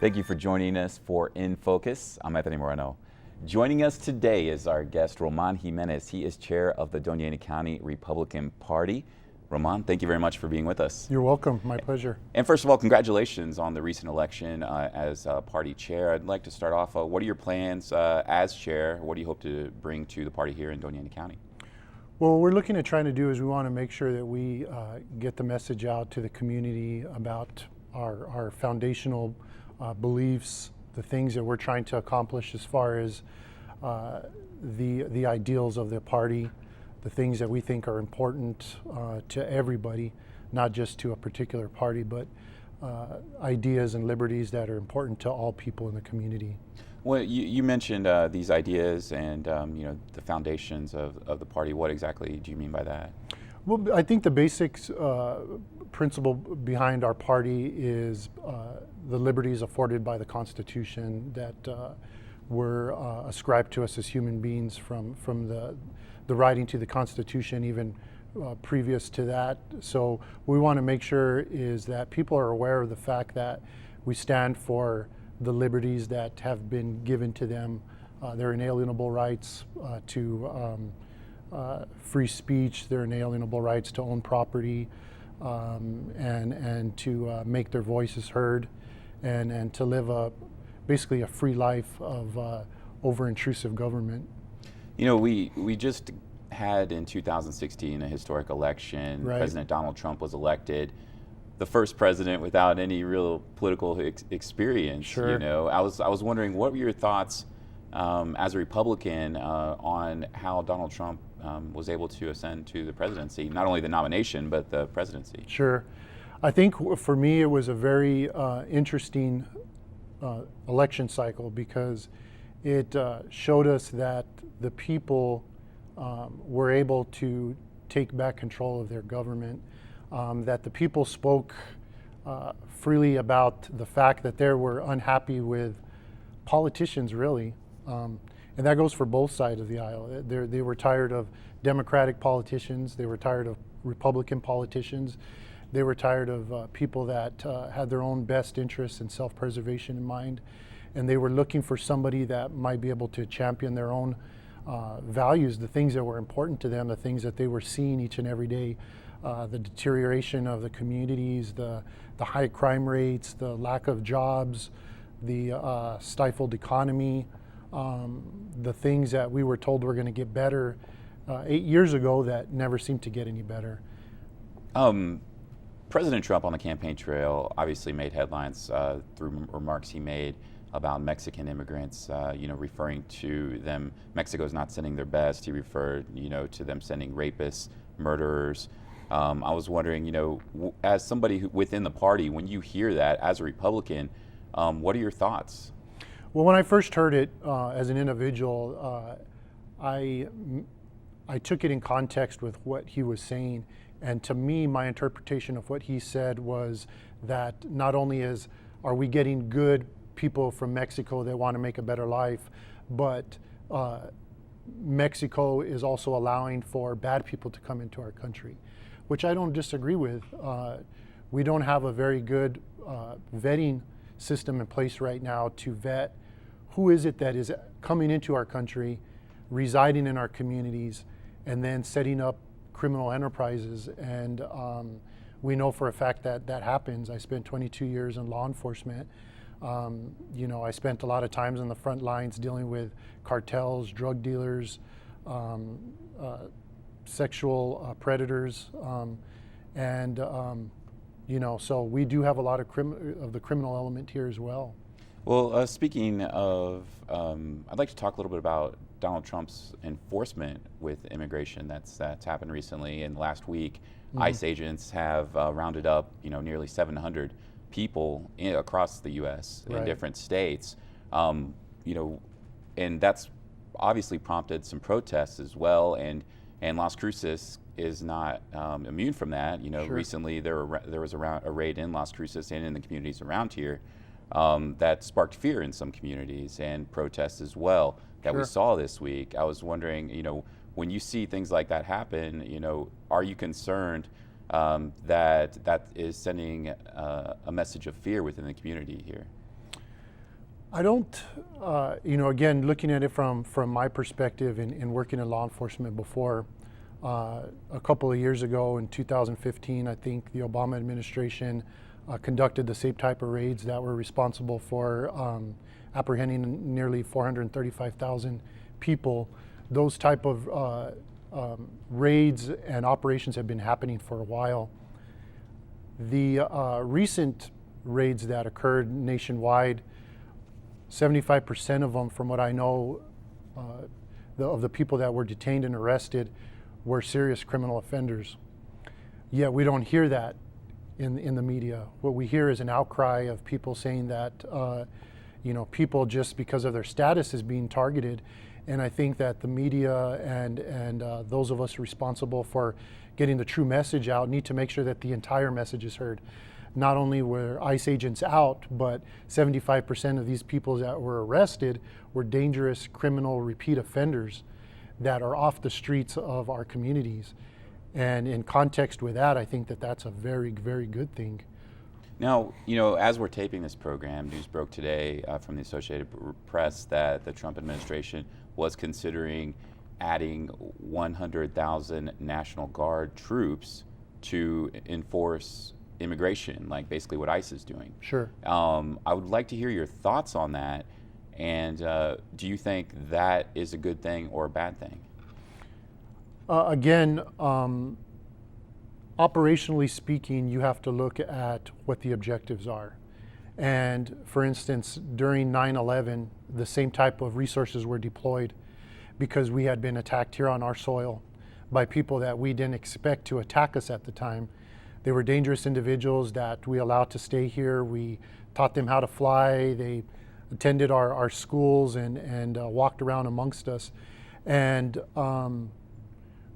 Thank you for joining us for In Focus. I'm Anthony Moreno. Joining us today is our guest, Roman Jimenez. He is chair of the Doña Ana County Republican Party. Roman, thank you very much for being with us. You're welcome. My pleasure. And first of all, congratulations on the recent election as party chair. I'd like to start off, what are your plans as chair? What do you hope to bring to the party here in Doña Ana County? Well, what we're looking at trying to do is we want to make sure that we get the message out to the community about our foundational beliefs, the things that we're trying to accomplish as far as the ideals of the party, the things that we think are important to everybody, not just to a particular party, but ideas and liberties that are important to all people in the community. Well, you mentioned these ideas and the foundations of the party. What exactly do you mean by that? Well, I think the basics principle behind our party is the liberties afforded by the Constitution that were ascribed to us as human beings from the writing to the Constitution, even previous to that. So we want to make sure is that people are aware of the fact that we stand for the liberties that have been given to them, their inalienable rights to free speech, their inalienable rights to own property, and to make their voices heard, and to live basically a free life of over-intrusive government. You know, we just had in 2016 a historic election. Right. President Donald Trump was elected, the first president without any real political experience. Sure. You know, I was wondering, what were your thoughts as a Republican on how Donald Trump was able to ascend to the presidency, not only the nomination, but the presidency? Sure. I think for me it was a very interesting election cycle because it showed us that the people were able to take back control of their government, that the people spoke freely about the fact that they were unhappy with politicians, really. And that goes for both sides of the aisle. They were tired of Democratic politicians. They were tired of Republican politicians. They were tired of people that had their own best interests and self-preservation in mind. And they were looking for somebody that might be able to champion their own values, the things that were important to them, the things that they were seeing each and every day, the deterioration of the communities, the high crime rates, the lack of jobs, the stifled economy, the things that we were told were going to get better 8 years ago that never seemed to get any better. President Trump on the campaign trail obviously made headlines through remarks he made about Mexican immigrants, referring to them, Mexico's not sending their best. He referred, to them sending rapists, murderers. I was wondering, as somebody within the party, when you hear that as a Republican, what are your thoughts? Well, when I first heard it as an individual, I took it in context with what he was saying. And to me, my interpretation of what he said was that not only are we getting good people from Mexico that want to make a better life, but Mexico is also allowing for bad people to come into our country, which I don't disagree with. We don't have a very good vetting system in place right now to vet who is it that is coming into our country, residing in our communities, and then setting up criminal enterprises. And we know for a fact that that happens. I spent 22 years in law enforcement. I spent a lot of times on the front lines dealing with cartels, drug dealers, sexual predators, so we do have a lot of the criminal element here as well. Well, speaking of, I'd like to talk a little bit about Donald Trump's enforcement with immigration that's happened recently. And last week, ICE agents have rounded up, nearly 700 people across the U.S. in different states, and that's obviously prompted some protests as well. And Las Cruces is not immune from that. Sure. Recently there was a raid in Las Cruces and in the communities around here that sparked fear in some communities and protests as well that we saw this week. I was wondering, when you see things like that happen, are you concerned that is sending a message of fear within the community here? I don't, again, looking at it from my perspective in working in law enforcement before, a couple of years ago in 2015, I think the Obama administration conducted the same type of raids that were responsible for apprehending nearly 435,000 people. Those type of raids and operations have been happening for a while. The recent raids that occurred nationwide, 75% of them, from what I know, of the people that were detained and arrested were serious criminal offenders. Yet we don't hear that in the media. What we hear is an outcry of people saying that people just because of their status is being targeted. And I think that the media and those of us responsible for getting the true message out need to make sure that the entire message is heard. Not only were ICE agents out, but 75% of these people that were arrested were dangerous criminal repeat offenders that are off the streets of our communities. And in context with that, I think that that's a very, very good thing. Now, as we're taping this program, news broke today from the Associated Press that the Trump administration was considering adding 100,000 National Guard troops to enforce immigration, like basically what ICE is doing. Sure. I would like to hear your thoughts on that. And do you think that is a good thing or a bad thing? Again, operationally speaking, you have to look at what the objectives are. And for instance, during 9/11, the same type of resources were deployed because we had been attacked here on our soil by people that we didn't expect to attack us at the time. They were dangerous individuals that we allowed to stay here. We taught them how to fly. They attended our schools and walked around amongst us. And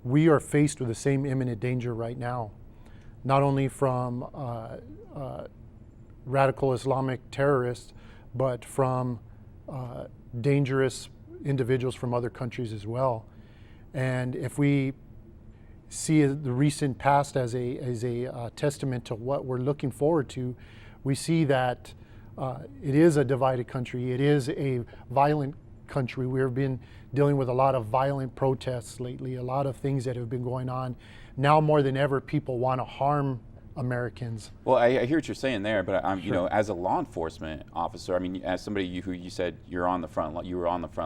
we are faced with the same imminent danger right now, not only from radical Islamic terrorists, but from dangerous individuals from other countries as well. And if we see the recent past as a testament to what we're looking forward to, we see that it is a divided country. It is a violent country. We've been dealing with a lot of violent protests lately, a lot of things that have been going on. Now more than ever, people want to harm Americans. Well, I hear what you're saying there, but I'm, Sure. as a law enforcement officer, I mean, as somebody who you said you were on the front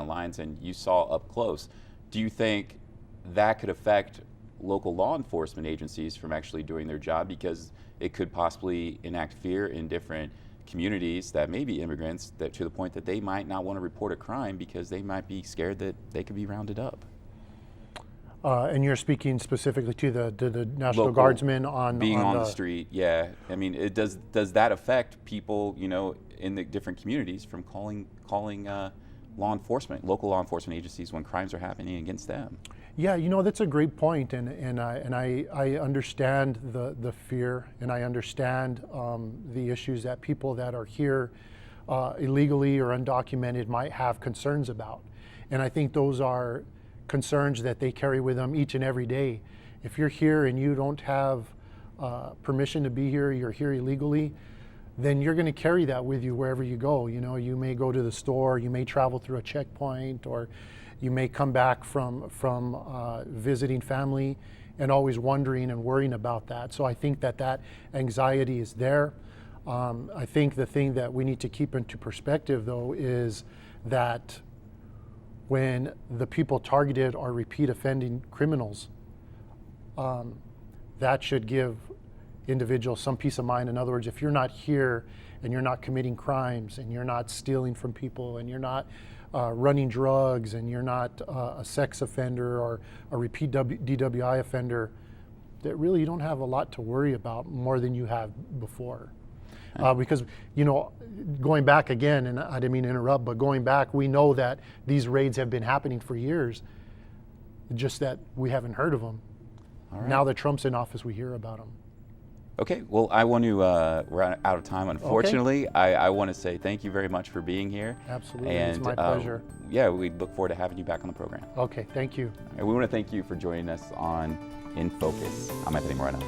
lines and you saw up close, do you think that could affect local law enforcement agencies from actually doing their job, because it could possibly enact fear in different communities that may be immigrants, that to the point that they might not want to report a crime because they might be scared that they could be rounded up? And you're speaking specifically to the National Local, Guardsmen on the street. Yeah, I mean, does that affect people, in the different communities from calling local law enforcement agencies when crimes are happening against them? Yeah, that's a great point, and I understand the fear, and I understand the issues that people that are here illegally or undocumented might have concerns about, and I think those are concerns that they carry with them each and every day. If you're here and you don't have permission to be here, you're here illegally, then you're going to carry that with you wherever you go. You may go to the store, you may travel through a checkpoint, or you may come back from visiting family and always wondering and worrying about that. So I think that anxiety is there. I think the thing that we need to keep into perspective, though, is that when the people targeted are repeat offending criminals, that should give individuals some peace of mind. In other words, if you're not here and you're not committing crimes and you're not stealing from people and you're not running drugs and you're not a sex offender or a repeat DWI offender, that really you don't have a lot to worry about more than you have before. Because, going back again, and I didn't mean to interrupt, but going back, we know that these raids have been happening for years, just that we haven't heard of them. All right. Now that Trump's in office, we hear about them. Okay, well, I want to, we're out of time, unfortunately. Okay. I want to say thank you very much for being here. Absolutely, and, it's my pleasure. Yeah, we look forward to having you back on the program. Okay, thank you. And we want to thank you for joining us on In Focus. I'm Anthony Moreno.